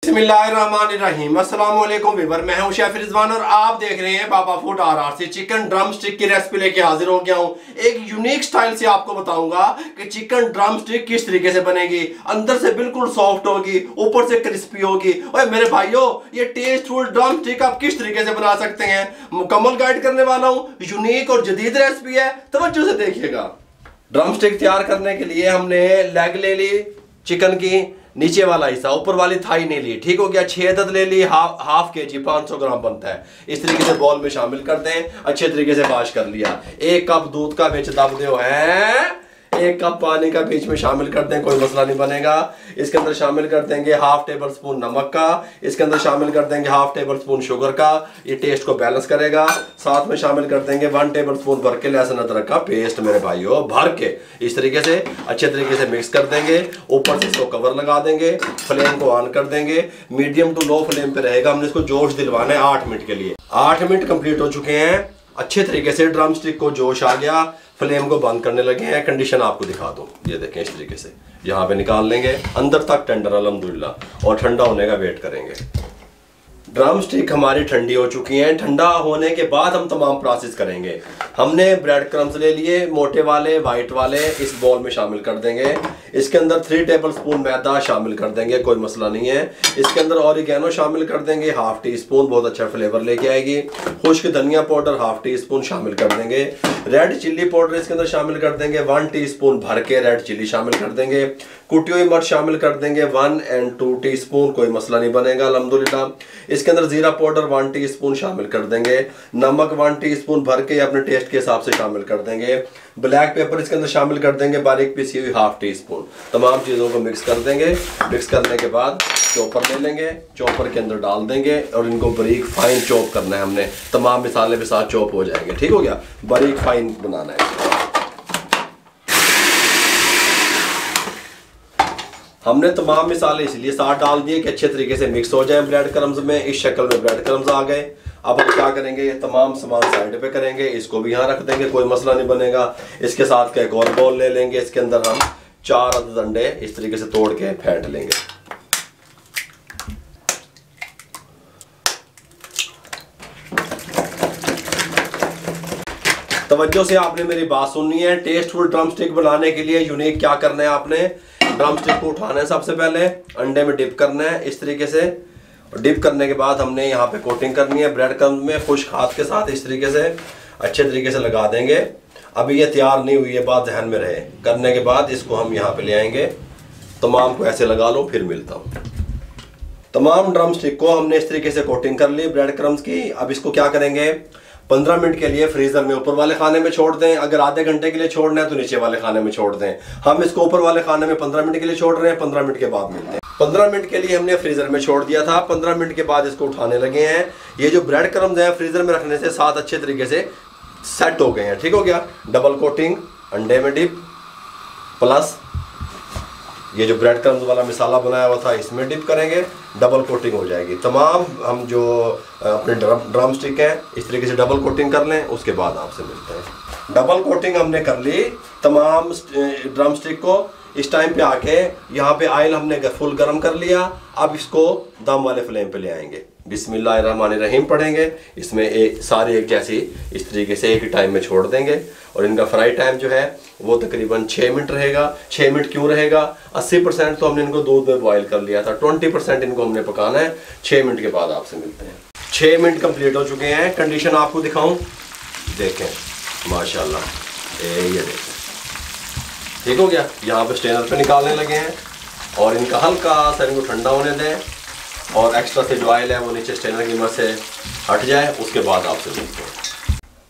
बिस्मिल्लाहिर्रहमानिर्रहीम। अस्सलाम वालेकुम वीवर, मैं हूं शेफ रिजवान और आप देख रहे हैं Baba food RRC। Chicken drumstick की रेसिपी लेके हाजिर हो गया हूं। एक यूनिक स्टाइल से आपको बताऊंगा कि चिकन ड्रम स्टिक किस तरीके से बनेगी। अंदर से बिल्कुल सॉफ्ट होगी, ऊपर से क्रिस्पी होगी। ओए मेरे भाइयों, ये टेस्टफुल ड्रम स्टिक आप किस तरीके से बना सकते हैं, मुकम्मल गाइड करने वाला हूं। यूनिक और जदीद रेसिपी है, तवज्जो से देखिएगा। ड्रम स्टिक तैयार करने के लिए हमने लेग ले ली चिकन की, नीचे वाला हिस्सा, ऊपर वाली थाई नहीं ली। ठीक हो गया। 6 अदद ले ली, हाफ kg 500 ग्राम बनता है। इस तरीके से बॉल में शामिल कर दें, अच्छे तरीके से वॉश कर लिया। 1 कप दूध का बीच दब दो है, 1 कप पानी का बीच में शामिल कर दें, कोई मसला नहीं बनेगा। इसके अंदर शामिल कर देंगे हाफ टेबल स्पून नमक का, इसके अंदर शामिल कर देंगे हाफ टेबल स्पून शुगर का, ये टेस्ट को बैलेंस करेगा। साथ में शामिल कर देंगे 1 टेबल स्पून भर के लहसुन अदरक का पेस्ट मेरे भाइयों, भर के इस तरीके से अच्छे तरीके से मिक्स कर देंगे। ऊपर से इसको कवर लगा देंगे, फ्लेम को ऑन कर देंगे, मीडियम टू लो फ्लेम पे रहेगा। हमने इसको जोश दिलवाना है 8 मिनट के लिए। 8 मिनट कंप्लीट हो चुके हैं, अच्छे तरीके से ड्रम स्टिक को जोश आ गया। फ्लेम को बंद करने लगे हैं। कंडीशन आपको दिखा दूं, ये देखें इस तरीके से यहाँ पे निकाल लेंगे, अंदर तक टेंडर अल्हम्दुलिल्लाह, और ठंडा होने का वेट करेंगे। ड्रम स्टिक हमारी ठंडी हो चुकी हैं। ठंडा होने के बाद हम तमाम प्रोसेस करेंगे। हमने ब्रेड क्रम्स ले लिए, मोटे वाले वाइट वाले, इस बॉल में शामिल कर देंगे। इसके अंदर 3 टेबल स्पून मैदा शामिल कर देंगे, कोई मसला नहीं है। इसके अंदर ऑरिगेनो शामिल कर देंगे, हाफ टी स्पून, बहुत अच्छा फ्लेवर लेके आएगी। खुश्क धनिया पाउडर हाफ टी स्पून शामिल कर देंगे। रेड चिल्ली पाउडर इसके अंदर शामिल कर देंगे, 1 टी स्पून भर के रेड चिल्ली शामिल कर देंगे। कुटी हुई मिर्च शामिल कर देंगे 1 और 2 टी स्पून, कोई मसला नहीं बनेगा अल्हम्दुलिल्लाह। इसके अंदर जीरा पाउडर 1 टी स्पून शामिल कर देंगे। नमक 1 टी स्पून भर के अपने टेस्ट के हिसाब से शामिल कर देंगे। ब्लैक पेपर इसके अंदर शामिल कर देंगे, बारीक पीसी हुई हाफ टी स्पून। तमाम चीज़ों को मिक्स कर देंगे। मिक्स करने के बाद चॉपर ले लेंगे, चॉपर के अंदर डाल देंगे और इनको बारीक फाइन चॉप करना है हमने। तमाम मसाले के साथ चॉप हो जाएंगे, ठीक हो गया। बारीक फाइन बनाना है। हमने तमाम मसाले इसलिए साथ डाल दिए कि अच्छे तरीके से मिक्स हो जाए ब्रेड क्रम्स में। इस शक्ल में ब्रेड क्रम्स आ गए। अब हम क्या करेंगे, ये तमाम सामान साइड पे करेंगे, इसको भी यहाँ रख देंगे, कोई मसला नहीं बनेगा। इसके साथ का एक और बाउल ले लेंगे, इसके अंदर हम 4 अदद अंडे इस तरीके से तोड़ के फेंट लेंगे। तवज्जो से आपने मेरी बात सुननी है। टेस्टफुल ड्रम स्टिक बनाने के लिए यूनिक क्या करना है, आपने ड्रम स्टिक को उठाना है, सबसे पहले अंडे में डिप करना है इस तरीके से। डिप करने के बाद हमने यहाँ पे कोटिंग करनी है ब्रेड क्रम्स में, खुश्क हाथ के साथ इस तरीके से अच्छे तरीके से लगा देंगे। अभी ये तैयार नहीं हुई है, बात ध्यान में रहे। करने के बाद इसको हम यहाँ पे ले आएंगे। तमाम को ऐसे लगा लो, फिर मिलता हूँ। तमाम ड्रम स्टिक को हमने इस तरीके से कोटिंग कर ली ब्रेड क्रम्स की। अब इसको क्या करेंगे, 15 मिनट के लिए फ्रीजर में ऊपर वाले खाने में छोड़ दें। अगर आधे घंटे के लिए छोड़ना है तो नीचे वाले खाने में छोड़ दें। हम इसको ऊपर वाले खाने में 15 मिनट के लिए छोड़ रहे हैं, 15 मिनट के बाद मिलते हैं। 15 मिनट के लिए हमने फ्रीजर में छोड़ दिया था। 15 मिनट के बाद इसको उठाने लगे हैं। ये जो ब्रेड क्रम्स हैं फ्रीजर में रखने से साथ अच्छे तरीके से सेट हो गए हैं, ठीक हो गया। डबल कोटिंग, अंडे में डिप, प्लस ये जो ब्रेड क्रम्स वाला मसाला बनाया हुआ था इसमें डिप करेंगे, डबल कोटिंग हो जाएगी। तमाम हम जो अपने ड्रम स्टिक है इस तरीके से डबल कोटिंग कर लें, उसके बाद आपसे मिलते हैं। डबल कोटिंग हमने कर ली तमाम ड्रम स्टिक को। इस टाइम पे आके यहाँ पे ऑयल हमने फुल गर्म कर लिया। अब इसको दम वाले फ्लेम पे ले आएंगे। बिस्मिल्लाहिर्रहमानिर्रहीम पढ़ेंगे। इसमें सारी एक जैसी इस तरीके से एक ही टाइम में छोड़ देंगे। और इनका फ्राई टाइम जो है वो तकरीबन 6 मिनट रहेगा। 6 मिनट क्यों रहेगा, 80% तो हमने इनको दूध में बॉईल कर लिया था, 20% इनको हमने पकाना है। 6 मिनट के बाद आपसे मिलते हैं। 6 मिनट कंप्लीट हो चुके हैं। कंडीशन आपको दिखाऊं, देखें माशाल्लाह, ये देखें, ठीक हो गया। यहाँ पे स्ट्रेनर पे निकालने लगे हैं और इनका हल्का सा इनको ठंडा होने दें और एक्स्ट्रा से जो ऑयल है वो नीचे स्ट्रेनर की मदद से हट जाए, उसके बाद आपसे मिलते हैं।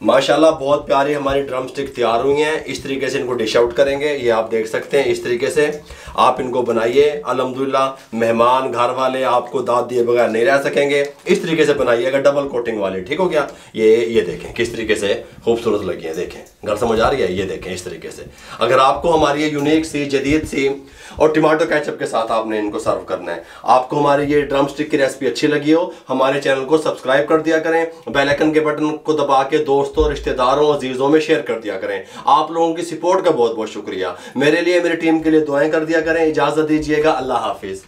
माशाल्लाह बहुत प्यारी हमारी ड्रम स्टिक तैयार हुई हैं। इस तरीके से इनको डिश आउट करेंगे, ये आप देख सकते हैं। इस तरीके से आप इनको बनाइए, अल्हम्दुलिल्लाह मेहमान घर वाले आपको दाद दिए बगैर नहीं रह सकेंगे। इस तरीके से बनाइएगा डबल कोटिंग वाली, ठीक हो गया। ये देखें किस तरीके से खूबसूरत लगी है, देखें, घर समझ आ रही है। ये देखें इस तरीके से। अगर आपको हमारी ये यूनिक सी जदीद सी और टमाटो केचप के साथ आपने इनको सर्व करना है, आपको हमारी ये ड्रम स्टिक की रेसिपी अच्छी लगी हो, हमारे चैनल को सब्सक्राइब कर दिया करें, बेल आइकन के बटन को दबा के दोस्तों, रिश्तेदारों, अजीजों में शेयर कर दिया करें। आप लोगों की सपोर्ट का बहुत बहुत शुक्रिया। मेरे लिए, मेरी टीम के लिए दुआएं कर दिया करें। इजाजत दीजिएगा, अल्लाह हाफिज।